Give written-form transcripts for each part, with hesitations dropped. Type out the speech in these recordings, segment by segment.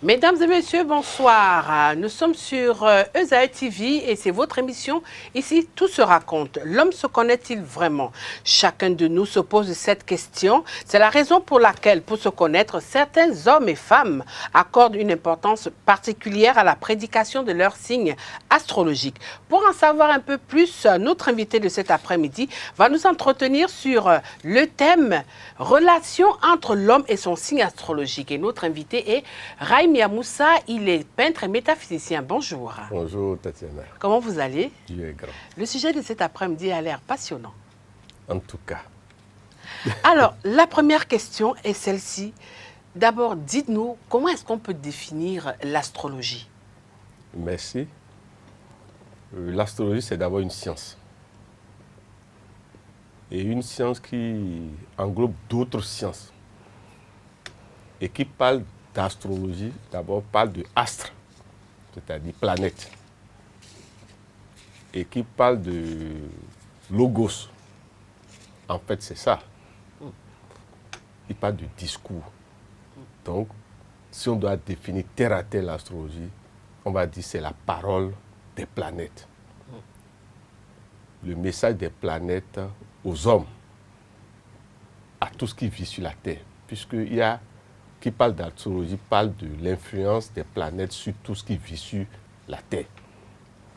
Mesdames et messieurs, bonsoir. Nous sommes sur Esaïe TV et c'est votre émission. Ici, tout se raconte. L'homme se connaît-il vraiment? Chacun de nous se pose cette question. C'est la raison pour laquelle, pour se connaître, certains hommes et femmes accordent une importance particulière à la prédication de leurs signes astrologiques. Pour en savoir un peu plus, notre invité de cet après-midi va nous entretenir sur le thème « Relation entre l'homme et son signe astrologique ». Et notre invité est Raimi Moussa, il est peintre et métaphysicien. Bonjour. Bonjour Tatiana. Comment vous allez? Dieu est grand. Le sujet de cet après-midi a l'air passionnant. En tout cas. Alors, la première question est celle-ci. D'abord, dites-nous, comment est-ce qu'on peut définir l'astrologie? Merci. L'astrologie, c'est d'abord une science. Et une science qui englobe d'autres sciences. Et qui parle d'astrologie, d'abord parle de astre, c'est-à-dire planète. Et qui parle de logos. En fait, c'est ça. Il parle de discours. Donc, si on doit définir terre à terre l'astrologie, on va dire que c'est la parole des planètes. Le message des planètes aux hommes, à tout ce qui vit sur la Terre. Puisqu'il y a qui parle d'astrologie, parle de l'influence des planètes sur tout ce qui vit sur la Terre.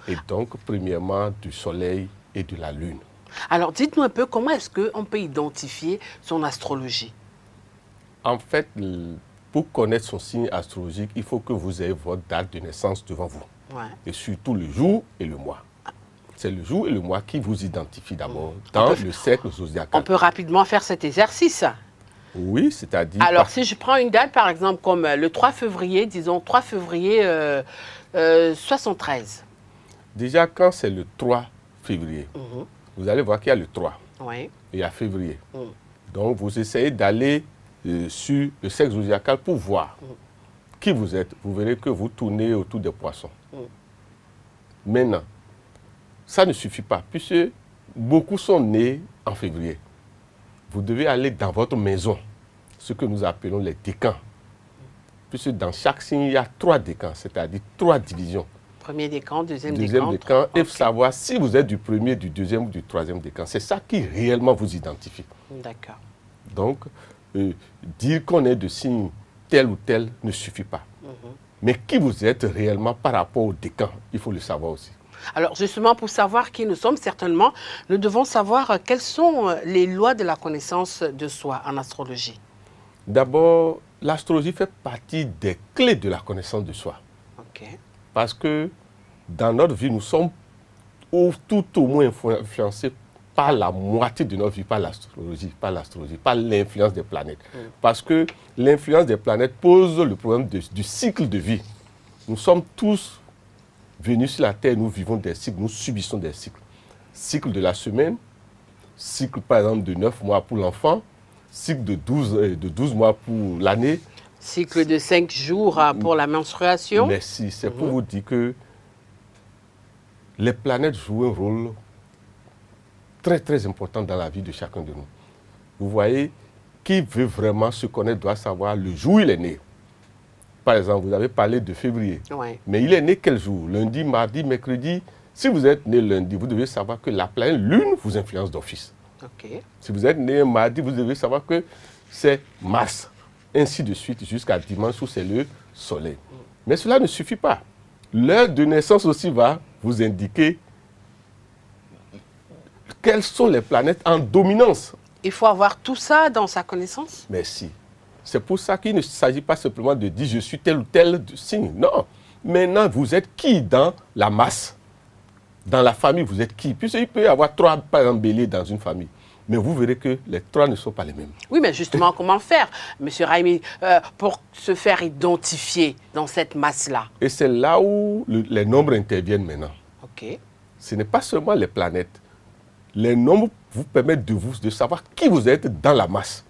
Et donc, premièrement, du Soleil et de la Lune. Alors, dites-nous un peu, comment est-ce qu'on peut identifier son astrologie? En fait, pour connaître son signe astrologique, il faut que vous ayez votre date de naissance devant vous. Ouais. Et surtout le jour et le mois. C'est le jour et le mois qui vous identifient d'abord dans le cercle zodiacal. On peut rapidement faire cet exercice. Oui, c'est-à-dire... Alors, si je prends une date, par exemple, comme le 3 février, disons 3 février 73. Déjà, quand c'est le 3 février, vous allez voir qu'il y a le 3 Oui. et il y a février. Donc, vous essayez d'aller sur le cercle zodiacal pour voir qui vous êtes. Vous verrez que vous tournez autour des poissons. Maintenant, ça ne suffit pas, puisque beaucoup sont nés en février. Vous devez aller dans votre maison, ce que nous appelons les décans. Puisque dans chaque signe, il y a 3 décans, c'est-à-dire 3 divisions. Premier décan, deuxième Décan, décan. et savoir si vous êtes du premier, du deuxième ou du troisième décan. C'est ça qui réellement vous identifie. D'accord. Donc, dire qu'on est de signe tel ou tel ne suffit pas. Mais qui vous êtes réellement par rapport au décan, il faut le savoir aussi. Alors, justement, pour savoir qui nous sommes, certainement, nous devons savoir quelles sont les lois de la connaissance de soi en astrologie. D'abord, l'astrologie fait partie des clés de la connaissance de soi. OK. Parce que dans notre vie, nous sommes tout au moins influencés par la moitié de notre vie, par l'astrologie, par l'influence des planètes. Parce que l'influence des planètes pose le problème du cycle de vie. Nous sommes tous venus sur la Terre, nous vivons des cycles, nous subissons des cycles. Cycle de la semaine, cycle par exemple de 9 mois pour l'enfant, cycle de 12 mois pour l'année. Cycle de 5 jours pour la menstruation. Merci, c'est pour vous dire que les planètes jouent un rôle très très important dans la vie de chacun de nous. Vous voyez, qui veut vraiment se connaître doit savoir le jour où il est né. Par exemple, vous avez parlé de février. Ouais. Mais il est né quel jour? Lundi, mardi, mercredi. Si vous êtes né lundi, vous devez savoir que la planète Lune vous influence d'office. OK. Si vous êtes né mardi, vous devez savoir que c'est Mars. Ainsi de suite jusqu'à dimanche où c'est le Soleil. Mais cela ne suffit pas. L'heure de naissance aussi va vous indiquer quelles sont les planètes en dominance. Il faut avoir tout ça dans sa connaissance? Merci. C'est pour ça qu'il ne s'agit pas simplement de dire je suis tel ou tel signe. Non. Maintenant, vous êtes qui dans la masse? Dans la famille, vous êtes qui? Puisqu'il peut y avoir 3 par exemple béliers dans une famille. Mais vous verrez que les 3 ne sont pas les mêmes. Oui, mais justement, comment faire, M. Raimi, pour se faire identifier dans cette masse-là? Et c'est là où les nombres interviennent maintenant. OK. Ce n'est pas seulement les planètes. Les nombres vous permettent de savoir qui vous êtes dans la masse.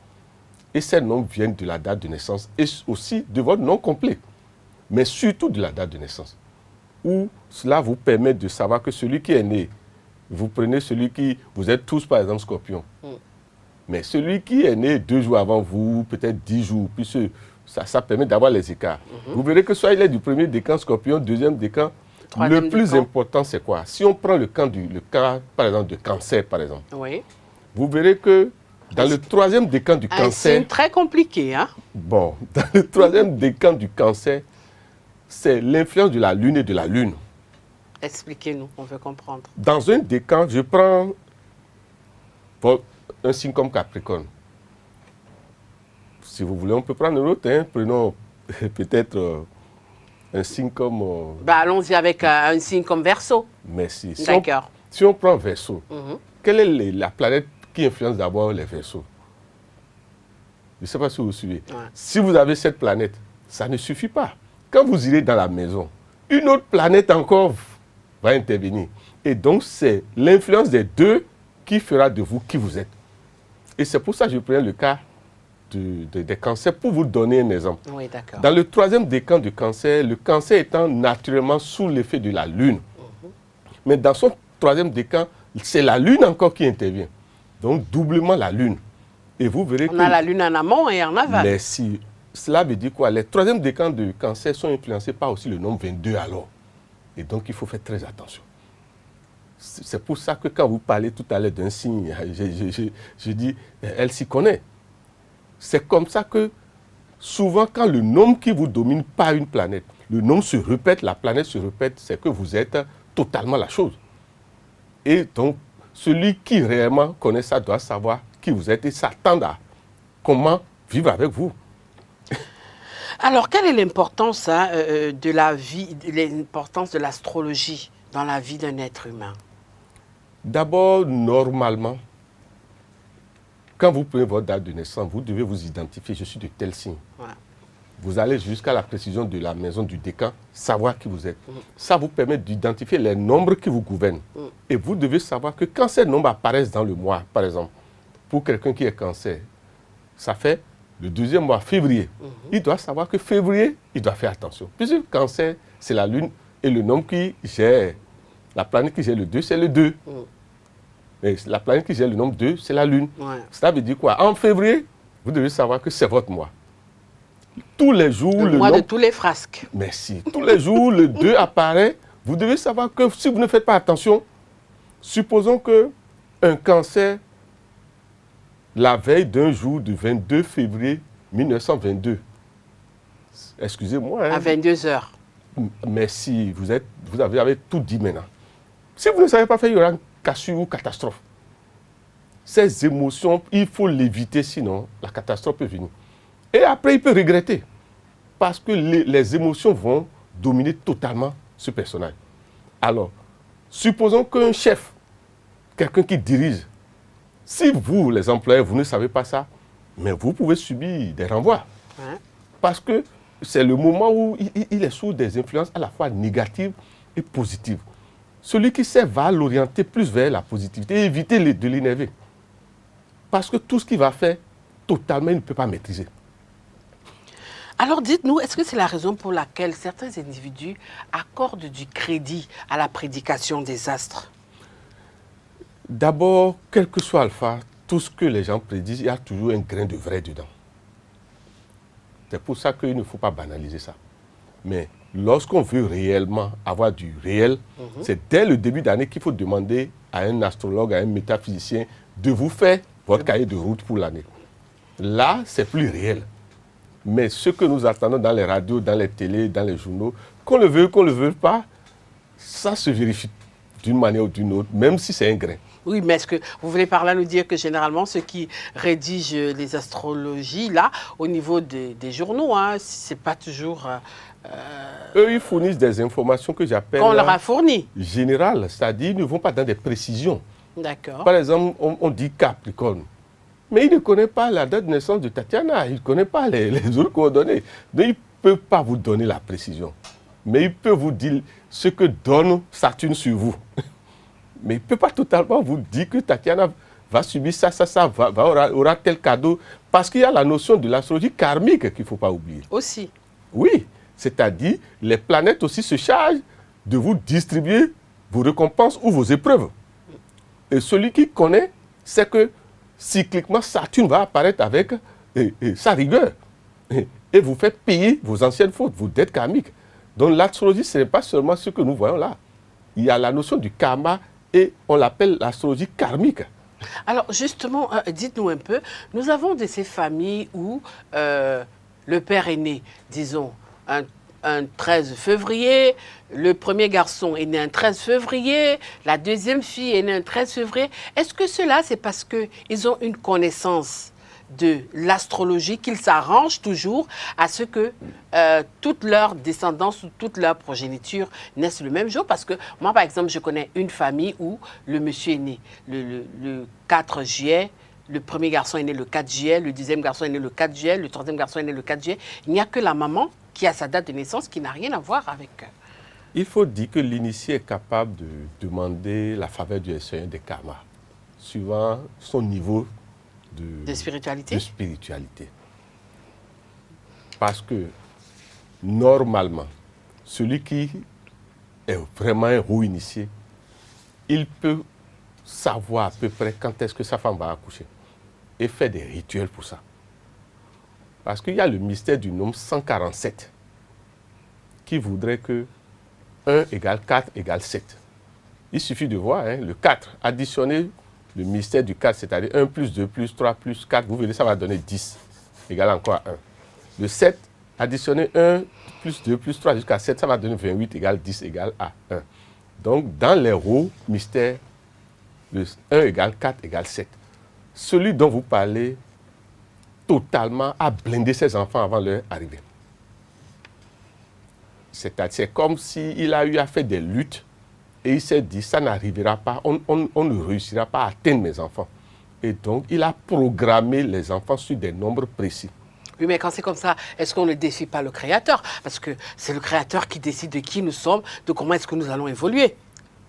Et ces nombres viennent de la date de naissance et aussi de votre nom complet. Mais surtout de la date de naissance. Où cela vous permet de savoir que celui qui est né, vous prenez celui qui... Vous êtes tous par exemple scorpions. Mais celui qui est né 2 jours avant vous, peut-être 10 jours, puis Ça permet d'avoir les écarts. Vous verrez que soit il est du premier décan Scorpion, deuxième décan. Troisième Le plus décan. important, c'est quoi? Si on prend le cas, par exemple, de Cancer, par exemple, Oui. vous verrez que dans le troisième décan du Un Cancer, signe très compliqué, hein? bon, dans le troisième décan du Cancer, c'est l'influence de la Lune et de la Lune. Expliquez-nous, on veut comprendre. Dans un décan, je prends bon, un signe comme Capricorne. Si vous voulez, on peut prendre un autre. Hein. Prenons peut-être un signe comme... Bah, allons-y avec un signe comme Verseau. merci. D'accord. Si on prend Verseau, quelle est la planète qui influence d'abord les Verseaux? Je ne sais pas si vous suivez. Ouais. Si vous avez cette planète, ça ne suffit pas. Quand vous irez dans la maison, une autre planète encore va intervenir. Et donc, c'est l'influence des deux qui fera de vous qui vous êtes. Et c'est pour ça que je prends le cas des cancers pour vous donner un exemple. Oui, d'accord. Dans le troisième décan du cancer, le cancer étant naturellement sous l'effet de la lune. Mais dans son troisième décan, c'est la lune encore qui intervient. Donc, doublement la lune. Et vous verrez On a la lune en amont et en aval. mais si, cela veut dire quoi? Les troisièmes décans de cancer sont influencés par aussi le nombre 22 alors. Et donc, il faut faire très attention. C'est pour ça que quand vous parlez tout à l'heure d'un signe, je dis, elle s'y connaît. C'est comme ça que souvent, quand le nombre qui vous domine pas une planète, le nombre se répète, la planète se répète, c'est que vous êtes totalement la chose. Et donc, celui qui réellement connaît ça doit savoir qui vous êtes et s'attendre à comment vivre avec vous. Alors, quelle est l'importance de la vie, l'importance de l'astrologie dans la vie d'un être humain? D'abord, normalement, quand vous prenez votre date de naissance, vous devez vous identifier, je suis de tel signe. Ouais. Vous allez jusqu'à la précision de la maison du décan, savoir qui vous êtes. Ça vous permet d'identifier les nombres qui vous gouvernent. Et vous devez savoir que quand ces nombres apparaissent dans le mois, par exemple, pour quelqu'un qui est cancer, ça fait le deuxième mois, février. Il doit savoir que février, il doit faire attention. Puisque cancer, c'est la lune et le nombre qui gère, la planète qui gère le 2, c'est le 2. Et la planète qui gère le nombre 2, c'est la lune. Ouais. Ça veut dire quoi? En février, vous devez savoir que c'est votre mois. Tous les jours, Le mois de nombre... tous les frasques. Merci. Tous les jours, le 2 apparaît. Vous devez savoir que si vous ne faites pas attention, supposons qu'un cancer, la veille d'un jour du 22 février 1922, excusez-moi, hein, À 22 heures. merci, vous avez tout dit maintenant. Si vous ne savez pas faire, il y aura une cassure ou catastrophe. Ces émotions, il faut l'éviter, sinon la catastrophe peut venir. Et après, il peut regretter. Parce que les émotions vont dominer totalement ce personnage. Alors, supposons qu'un chef, quelqu'un qui dirige, si vous, les employés, vous ne savez pas ça, mais vous pouvez subir des renvois. Ouais. Parce que c'est le moment où il est sous des influences à la fois négatives et positives. Celui qui sait va l'orienter plus vers la positivité et éviter de l'énerver. Parce que tout ce qu'il va faire, totalement, il ne peut pas maîtriser. Alors dites-nous, est-ce que c'est la raison pour laquelle certains individus accordent du crédit à la prédication des astres? D'abord, quel que soit Alpha, tout ce que les gens prédisent, il y a toujours un grain de vrai dedans. C'est pour ça qu'il ne faut pas banaliser ça. Mais lorsqu'on veut réellement avoir du réel, c'est dès le début d'année qu'il faut demander à un astrologue, à un métaphysicien, de vous faire votre cahier de route pour l'année. Là, c'est plus réel. Mais ce que nous attendons dans les radios, dans les télés, dans les journaux, qu'on le veuille, qu'on ne le veuille pas, ça se vérifie d'une manière ou d'une autre, même si c'est un grain. Oui, mais est-ce que vous voulez par là nous dire que généralement ceux qui rédigent les astrologies, là, au niveau des journaux, hein, c'est pas toujours... Eux, ils fournissent des informations que j'appelle qu'on leur a fournies. générales, c'est-à-dire ils ne vont pas dans des précisions. D'accord. Par exemple, on dit Capricorne. Mais il ne connaît pas la date de naissance de Tatiana, il ne connaît pas les autres coordonnées. Donc il ne peut pas vous donner la précision. Mais il peut vous dire ce que donne Saturne sur vous. Mais il ne peut pas totalement vous dire que Tatiana va subir ça, aura tel cadeau. Parce qu'il y a la notion de l'astrologie karmique qu'il ne faut pas oublier. Aussi. Oui, c'est-à-dire les planètes aussi se chargent de vous distribuer vos récompenses ou vos épreuves. Et celui qui connaît, c'est que cycliquement, Saturne va apparaître avec sa rigueur. et vous fait payer vos anciennes fautes, vos dettes karmiques. Donc l'astrologie, ce n'est pas seulement ce que nous voyons là. Il y a la notion du karma et on l'appelle l'astrologie karmique. Alors justement, dites-nous un peu, nous avons de ces familles où le père est né, disons, un 13 février, le premier garçon est né un 13 février, la deuxième fille est née un 13 février. Est-ce que cela, c'est parce qu'ils ont une connaissance de l'astrologie qu'ils s'arrangent toujours à ce que toute leur descendance ou toute leur progéniture naissent le même jour? Parce que moi, par exemple, je connais une famille où le monsieur est né le 4 juillet, le premier garçon est né le 4 juillet, le deuxième garçon est né le 4 juillet, le troisième garçon est né le 4 juillet. Il n'y a que la maman qui a sa date de naissance qui n'a rien à voir avec eux. Il faut dire que l'initié est capable de demander la faveur du Seigneur des karmas, suivant son niveau de spiritualité. Parce que, normalement, celui qui est vraiment un haut initié, il peut savoir à peu près quand est-ce que sa femme va accoucher et faire des rituels pour ça. Parce qu'il y a le mystère du nombre 147 qui voudrait que 1 égale 4 égale 7. Il suffit de voir le 4, additionner le mystère du 4, c'est-à-dire 1 plus 2 plus 3 plus 4, vous verrez, ça va donner 10, égale encore à 1. Le 7, additionner 1 plus 2 plus 3 jusqu'à 7, ça va donner 28 égale 10 égale à 1. Donc, dans les hauts mystères, le 1 égale 4 égale 7. Celui dont vous parlez, totalement, a blindé ses enfants avant leur arrivée. C'est comme s'il a eu à faire des luttes et il s'est dit, ça n'arrivera pas, on ne réussira pas à atteindre mes enfants. Et donc, il a programmé les enfants sur des nombres précis. Oui, mais quand c'est comme ça, est-ce qu'on ne défie pas le Créateur? Parce que c'est le Créateur qui décide de qui nous sommes, de comment est-ce que nous allons évoluer.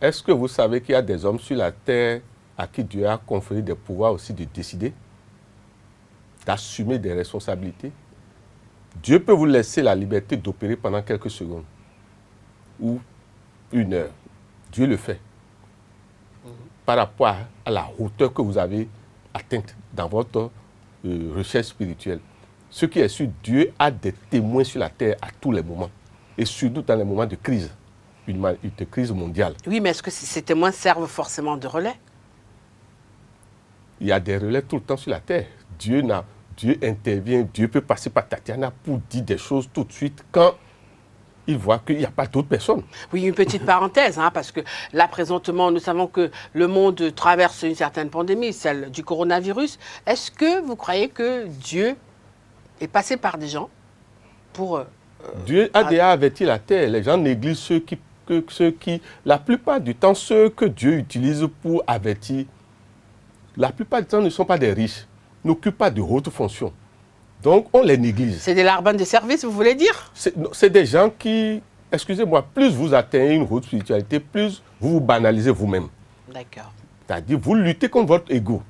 Est-ce que vous savez qu'il y a des hommes sur la terre à qui Dieu a conféré des pouvoirs aussi de décider, d'assumer des responsabilités? Dieu peut vous laisser la liberté d'opérer pendant quelques secondes ou une heure. Dieu le fait par rapport à la hauteur que vous avez atteinte dans votre recherche spirituelle. Ce qui est sûr, Dieu a des témoins sur la terre à tous les moments et surtout dans les moments de crise, une crise mondiale. Oui, mais est-ce que ces témoins servent forcément de relais? Il y a des relais tout le temps sur la terre. Dieu intervient, Dieu peut passer par Tatiana pour dire des choses tout de suite quand il voit qu'il n'y a pas d'autres personnes. Oui, une petite parenthèse, parce que là, présentement, nous savons que le monde traverse une certaine pandémie, celle du coronavirus. Est-ce que vous croyez que Dieu est passé par des gens pour... Dieu a déjà averti la terre. Les gens négligent ceux qui, la plupart du temps, ceux que Dieu utilise pour avertir, la plupart du temps ne sont pas des riches, n'occupent pas de hautes fonctions. Donc, on les néglige. C'est des larbins de service, vous voulez dire? C'est des gens qui, excusez-moi, plus vous atteignez une haute spiritualité, plus vous vous banalisez vous-même. D'accord. C'est-à-dire, vous luttez contre votre ego.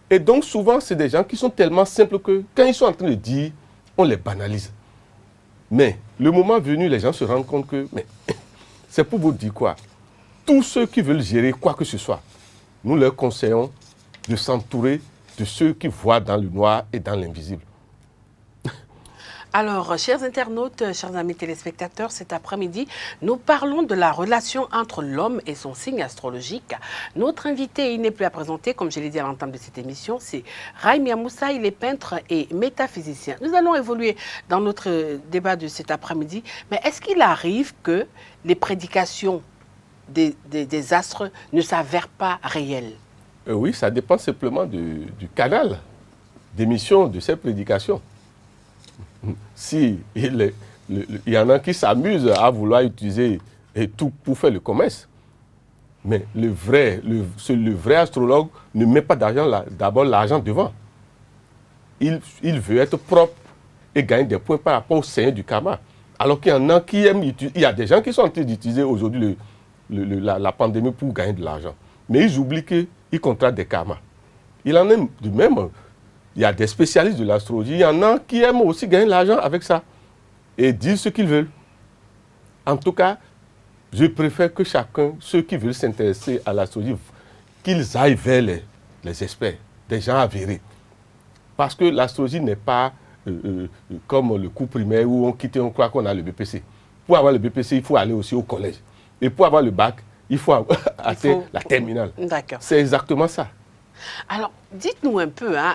Et donc, souvent, c'est des gens qui sont tellement simples que, quand ils sont en train de dire, on les banalise. Mais, le moment venu, les gens se rendent compte que, mais, c'est pour vous dire quoi? Tous ceux qui veulent gérer quoi que ce soit, nous leur conseillons de s'entourer de ceux qui voient dans le noir et dans l'invisible. Alors, chers internautes, chers amis téléspectateurs, cet après-midi, nous parlons de la relation entre l'homme et son signe astrologique. Notre invité, il n'est plus à présenter, comme je l'ai dit à l'entame de cette émission, c'est Raimi Amoussa, il est peintre et métaphysicien. Nous allons évoluer dans notre débat de cet après-midi, mais est-ce qu'il arrive que les prédications des astres ne s'avèrent pas réelles? Oui, ça dépend simplement du canal d'émission de ces prédications. Si il y en a qui s'amusent à vouloir utiliser tout pour faire le commerce, mais le vrai astrologue ne met pas d'abord l'argent devant. Il veut être propre et gagner des points par rapport au seigneur du karma. Alors qu'il y en a qui aiment utiliser, il y a des gens qui sont en train d'utiliser aujourd'hui la pandémie pour gagner de l'argent. Mais ils oublient qu'ils contractent des karmas. Il en est de même. Il y a des spécialistes de l'astrologie, il y en a qui aiment aussi gagner de l'argent avec ça et disent ce qu'ils veulent. En tout cas, je préfère que chacun, ceux qui veulent s'intéresser à l'astrologie, qu'ils aillent vers les experts, des gens avérés. Parce que l'astrologie n'est pas comme le cours primaire où on quitte, on croit qu'on a le BPC. Pour avoir le BPC, il faut aller aussi au collège. Et pour avoir le bac, il faut atteindre la terminale. D'accord. C'est exactement ça. Alors, dites-nous un peu, hein,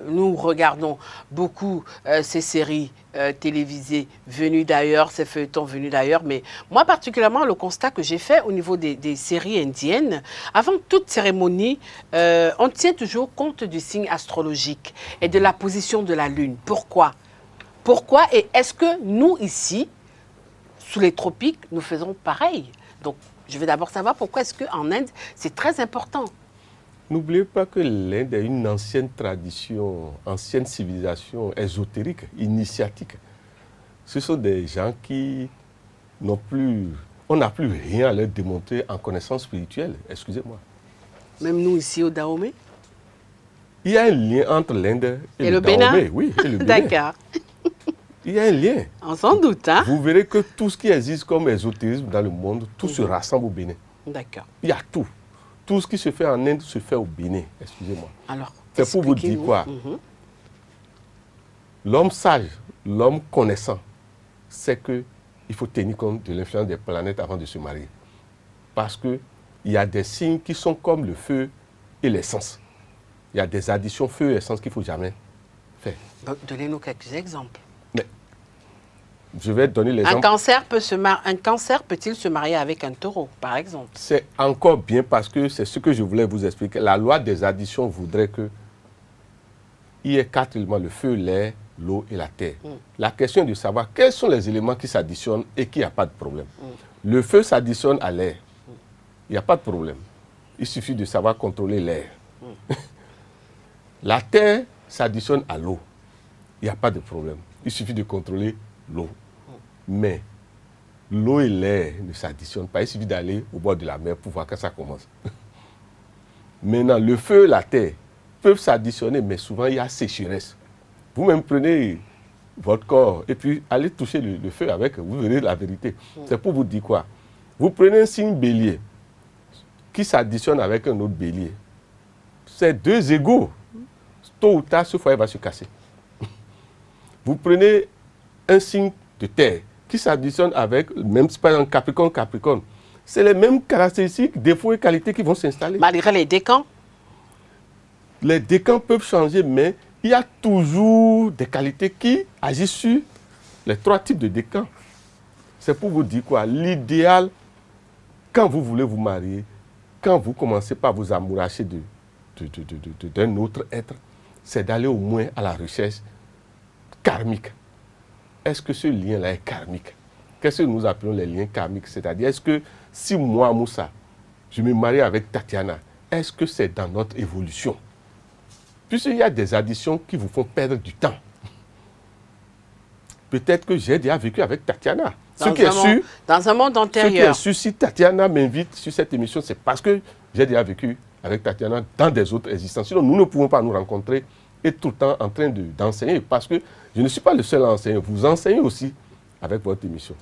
nous regardons beaucoup ces séries télévisées venues d'ailleurs, ces feuilletons venus d'ailleurs, mais moi particulièrement, le constat que j'ai fait au niveau des séries indiennes, avant toute cérémonie, on tient toujours compte du signe astrologique et de la position de la Lune. Pourquoi? Pourquoi? Et est-ce que nous, ici, sous les tropiques, nous faisons pareil? Donc, je veux d'abord savoir pourquoi est-ce qu'en Inde, c'est très important. N'oubliez pas que l'Inde est une ancienne tradition, ancienne civilisation ésotérique, initiatique. Ce sont des gens qui n'ont plus... On n'a plus rien à leur démontrer en connaissance spirituelle, excusez-moi. Même nous ici au Dahomey? Il y a un lien entre l'Inde et le Bénin. Bénin? Oui, et le Bénin. D'accord. Il y a un lien. On s'en doute, hein? Vous verrez que tout ce qui existe comme ésotérisme dans le monde, tout se rassemble au Bénin. D'accord. Il y a tout. Tout ce qui se fait en Inde se fait au Bénin, excusez-moi. Alors, c'est pour vous dire quoi? L'homme sage, l'homme connaissant, c'est qu'il faut tenir compte de l'influence des planètes avant de se marier. Parce qu'il y a des signes qui sont comme le feu et l'essence. Il y a des additions feu et essence qu'il ne faut jamais faire. Donnez-nous quelques exemples. Mais je vais donner l'exemple. Un cancer peut-il se marier avec un taureau, par exemple? C'est encore bien parce que c'est ce que je voulais vous expliquer. La loi des additions voudrait que il y ait 4 éléments, le feu, l'air, l'eau et la terre. La question est de savoir quels sont les éléments qui s'additionnent et qu'il n'y a pas de problème. Le feu s'additionne à l'air. Il n'y a pas de problème. Il suffit de savoir contrôler l'air. La terre s'additionne à l'eau. Il n'y a pas de problème. Il suffit de contrôler l'eau. Mais l'eau et l'air ne s'additionnent pas. Il suffit d'aller au bord de la mer pour voir quand ça commence. Maintenant, le feu et la terre peuvent s'additionner, mais souvent il y a sécheresse. Vous-même prenez votre corps et puis allez toucher le feu avec, vous verrez la vérité. C'est pour vous dire quoi? Vous prenez un signe bélier qui s'additionne avec un autre bélier. C'est deux égaux. Tôt ou tard, ce foyer va se casser. Vous prenez un signe de terre qui s'additionne avec, même par exemple Capricorne. C'est les mêmes caractéristiques, défauts et qualités qui vont s'installer. Malgré les décans? Les décans peuvent changer, mais il y a toujours des qualités qui agissent sur les 3 types de décans. C'est pour vous dire quoi? L'idéal, quand vous voulez vous marier, quand vous commencez par vous amouracher d'un autre être, c'est d'aller au moins à la recherche karmique. Est-ce que ce lien-là est karmique? Qu'est-ce que nous appelons les liens karmiques? C'est-à-dire, est-ce que si moi, Moussa, je me marie avec Tatiana, est-ce que c'est dans notre évolution? Puisqu'il y a des additions qui vous font perdre du temps. Peut-être que j'ai déjà vécu avec Tatiana. Dans un monde antérieur. Ce qui est sûr, si Tatiana m'invite sur cette émission, c'est parce que j'ai déjà vécu avec Tatiana dans des autres existences. Sinon, nous ne pouvons pas nous rencontrer et tout le temps en train d'enseigner. Parce que je ne suis pas le seul à enseigner. Vous enseignez aussi avec votre émission.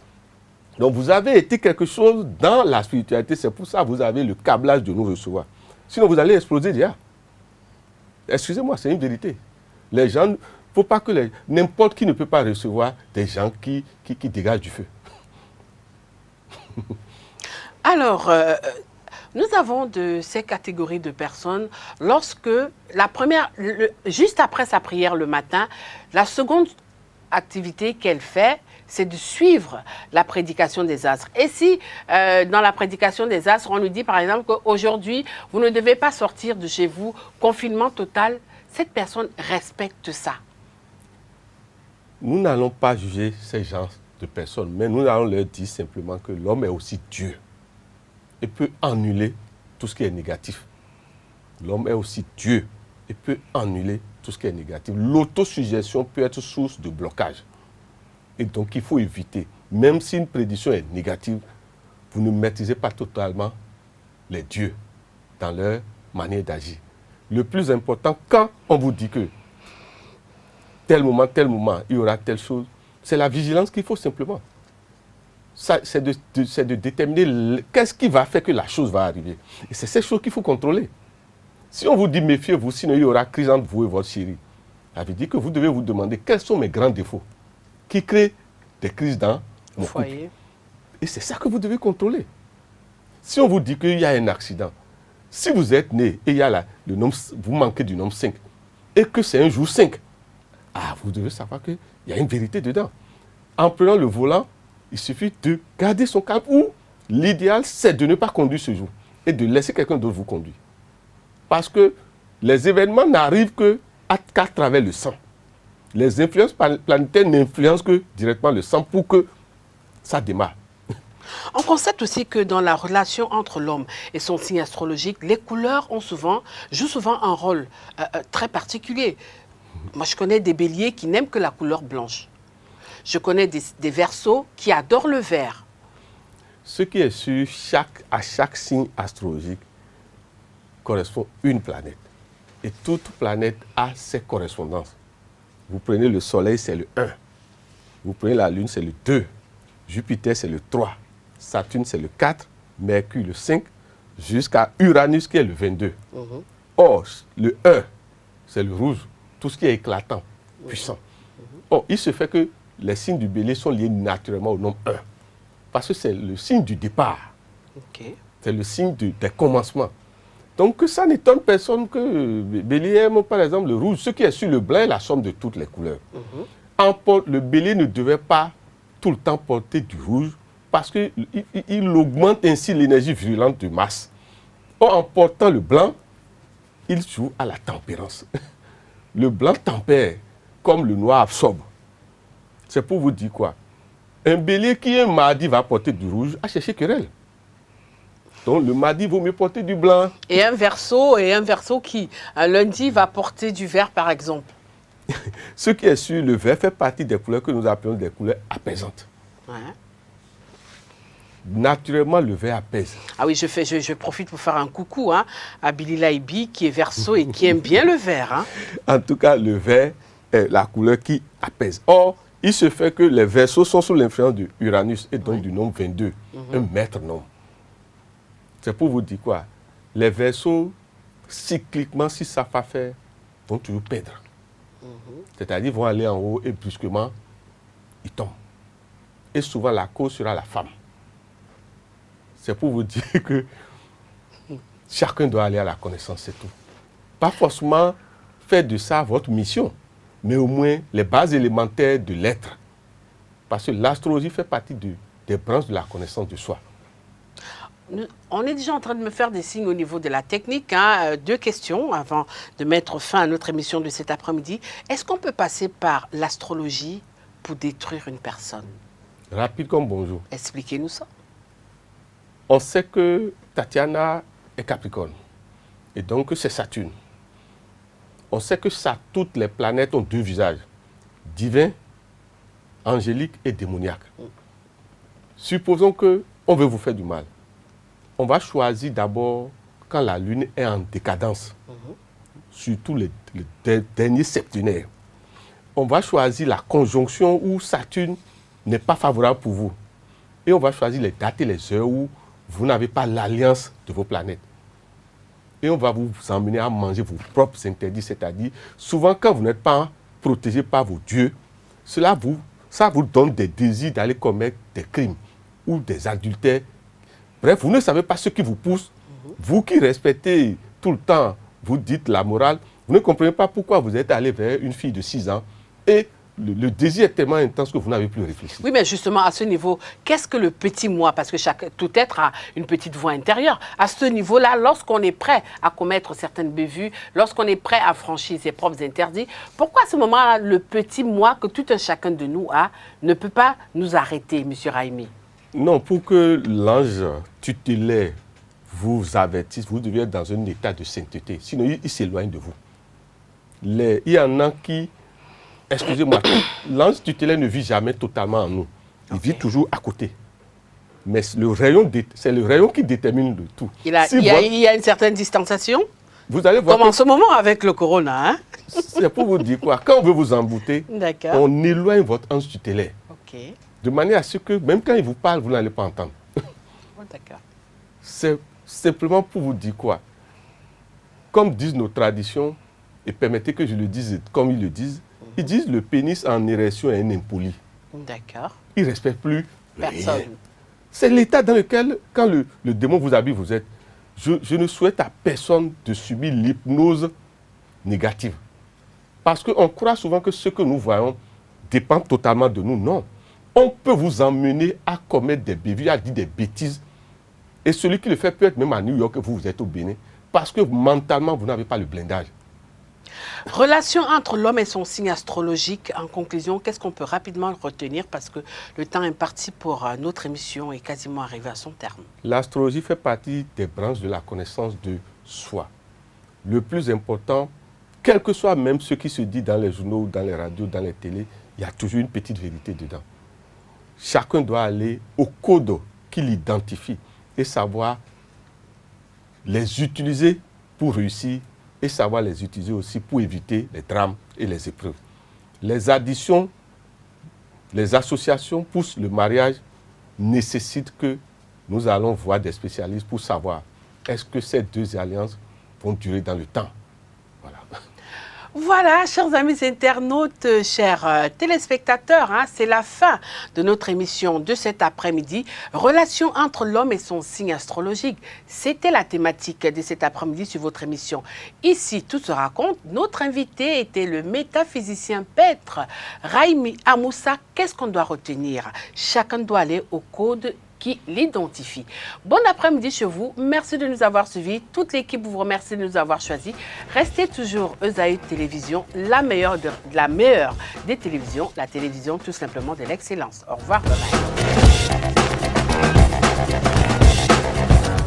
Donc, vous avez été quelque chose dans la spiritualité. C'est pour ça que vous avez le câblage de nous recevoir. Sinon, vous allez exploser déjà. Excusez-moi, c'est une vérité. Les gens, il ne faut pas que n'importe qui ne peut pas recevoir des gens qui dégagent du feu. Alors, nous avons de ces catégories de personnes lorsque la première, juste après sa prière le matin, la seconde activité qu'elle fait, c'est de suivre la prédication des astres. Et si, dans la prédication des astres, on nous dit par exemple qu'aujourd'hui, vous ne devez pas sortir de chez vous, confinement total, cette personne respecte ça. Nous n'allons pas juger ces gens de personnes, mais nous allons leur dire simplement que l'homme est aussi Dieu et peut annuler tout ce qui est négatif. L'homme est aussi Dieu et peut annuler tout ce qui est négatif. L'autosuggestion peut être source de blocage. Et donc, il faut éviter. Même si une prédiction est négative, vous ne maîtrisez pas totalement les dieux dans leur manière d'agir. Le plus important, quand on vous dit que tel moment, il y aura telle chose, c'est la vigilance qu'il faut simplement. C'est de déterminer qu'est-ce qui va faire que la chose va arriver. Et c'est ces choses qu'il faut contrôler. Si on vous dit méfiez-vous, sinon il y aura crise entre vous et votre chérie. Ça veut dire que vous devez vous demander quels sont mes grands défauts qui créent des crises dans mon couple. Foyer. Et c'est ça que vous devez contrôler. Si on vous dit qu'il y a un accident, si vous êtes né et il y a le nombre, vous manquez du nombre 5, et que c'est un jour 5, vous devez savoir qu'il y a une vérité dedans. En prenant le volant, il suffit de garder son calme, ou l'idéal, c'est de ne pas conduire ce jour et de laisser quelqu'un d'autre vous conduire. Parce que les événements n'arrivent qu'à travers le sang. Les influences planétaires n'influencent que directement le sang pour que ça démarre. On constate aussi que dans la relation entre l'homme et son signe astrologique, les couleurs jouent souvent un rôle très particulier. Moi, je connais des béliers qui n'aiment que la couleur blanche. Je connais des verseaux qui adorent le vert. Ce qui est sûr, à chaque signe astrologique correspond une planète. Et toute planète a ses correspondances. Vous prenez le Soleil, c'est le 1. Vous prenez la Lune, c'est le 2. Jupiter, c'est le 3. Saturne, c'est le 4. Mercure, le 5. Jusqu'à Uranus, qui est le 22. Or, le 1, c'est le rouge. Tout ce qui est éclatant, puissant. Or, il se fait que les signes du Bélier sont liés naturellement au nombre 1. Parce que c'est le signe du départ. Okay. C'est le signe des commencements. Donc, ça n'étonne personne que Bélier aime, par exemple, le rouge. Ce qui est sur le blanc est la somme de toutes les couleurs. Le Bélier ne devait pas tout le temps porter du rouge parce qu'il augmente ainsi l'énergie virulente de Mars. Or, en portant le blanc, il joue à la tempérance. Le blanc tempère comme le noir absorbe. C'est pour vous dire quoi? Un bélier qui un mardi va porter du rouge a cherché querelle. Donc le mardi, il vaut mieux porter du blanc. Et un verseau qui, un lundi, va porter du vert, par exemple. Ce qui est sûr, le vert fait partie des couleurs que nous appelons des couleurs apaisantes. Ouais. Naturellement, le vert apaise. Ah oui, je profite pour faire un coucou à Billy Laibi, qui est verseau et qui aime bien le vert. En tout cas, le vert est la couleur qui apaise. Or, il se fait que les verseaux sont sous l'influence de Uranus et donc du nombre 22, un maître nombre. C'est pour vous dire quoi? Les verseaux, cycliquement, si ça va faire, vont toujours perdre. C'est-à-dire, vont aller en haut et brusquement, ils tombent. Et souvent, la cause sera la femme. C'est pour vous dire que chacun doit aller à la connaissance, c'est tout. Pas forcément faire de ça votre mission, mais au moins les bases élémentaires de l'être. Parce que l'astrologie fait partie des branches de la connaissance de soi. On est déjà en train de me faire des signes au niveau de la technique. 2 questions avant de mettre fin à notre émission de cet après-midi. Est-ce qu'on peut passer par l'astrologie pour détruire une personne? Rapide comme bonjour. Expliquez-nous ça. On sait que Tatiana est Capricorne. Et donc c'est Saturne. On sait que toutes les planètes ont 2 visages. Divin, angélique et démoniaque. Supposons qu'on veut vous faire du mal. On va choisir d'abord quand la Lune est en décadence, surtout les derniers septenaires. On va choisir la conjonction où Saturne n'est pas favorable pour vous. Et on va choisir les dates et les heures où vous n'avez pas l'alliance de vos planètes. Et on va vous emmener à manger vos propres interdits, c'est-à-dire, souvent quand vous n'êtes pas protégé par vos dieux, ça vous donne des désirs d'aller commettre des crimes ou des adultères. Bref, vous ne savez pas ce qui vous pousse. Vous qui respectez tout le temps, vous dites la morale, vous ne comprenez pas pourquoi vous êtes allé vers une fille de 6 ans et le désir est tellement intense que vous n'avez plus réfléchi. Oui, mais justement, à ce niveau, qu'est-ce que le petit moi? Parce que tout être a une petite voix intérieure. À ce niveau-là, lorsqu'on est prêt à commettre certaines bévues, lorsqu'on est prêt à franchir ses propres interdits, pourquoi à ce moment-là, le petit moi que tout un chacun de nous a ne peut pas nous arrêter, M. Raimi? Non, pour que l'ange tutélaire vous avertisse, vous devez être dans un état de sainteté. Sinon, il s'éloigne de vous. Il y en a qui... Excusez-moi, l'ange tutélaire ne vit jamais totalement en nous. Il vit toujours à côté. Mais c'est le rayon qui détermine le tout. Il y a une certaine distanciation. Vous allez voir. Comme en ce moment avec le corona. C'est pour vous dire quoi? Quand on veut vous embouter, on éloigne votre ange tutélaire. Okay. De manière à ce que, même quand il vous parle, vous n'allez pas entendre. Oh, d'accord. C'est simplement pour vous dire quoi? Comme disent nos traditions, et permettez que je le dise comme ils le disent, ils disent le pénis en érection est un impoli. D'accord. Ils ne respectent plus Personne. rien. C'est l'état dans lequel, quand le démon vous habille, vous êtes. Je ne souhaite à personne de subir l'hypnose négative. Parce qu'on croit souvent que ce que nous voyons dépend totalement de nous. Non. On peut vous emmener à commettre des bévues, à dire des bêtises. Et celui qui le fait peut être même à New York, vous êtes au Bénin. Parce que mentalement, vous n'avez pas le blindage. Relation entre l'homme et son signe astrologique. En conclusion, qu'est-ce qu'on peut rapidement retenir parce que le temps imparti pour notre émission est quasiment arrivé à son terme. L'astrologie fait partie des branches de la connaissance de soi. Le plus important, quel que soit même ce qui se dit dans les journaux, dans les radios, dans les télés, il y a toujours une petite vérité dedans. Chacun doit aller au code qui l'identifie et savoir les utiliser pour réussir et savoir les utiliser aussi pour éviter les drames et les épreuves. Les additions, les associations poussent le mariage, nécessitent que nous allons voir des spécialistes pour savoir est-ce que ces deux alliances vont durer dans le temps. Voilà. Voilà, chers amis internautes, chers téléspectateurs, c'est la fin de notre émission de cet après-midi. Relation entre l'homme et son signe astrologique. C'était la thématique de cet après-midi sur votre émission. Ici, tout se raconte. Notre invité était le métaphysicien peintre Raimi Amoussa. Qu'est-ce qu'on doit retenir? Chacun doit aller au code qui l'identifie. Bon après-midi chez vous. Merci de nous avoir suivis. Toute l'équipe vous remercie de nous avoir choisis. Restez toujours ESAU Télévision, la meilleure des télévisions, la télévision tout simplement de l'excellence. Au revoir. Bye bye.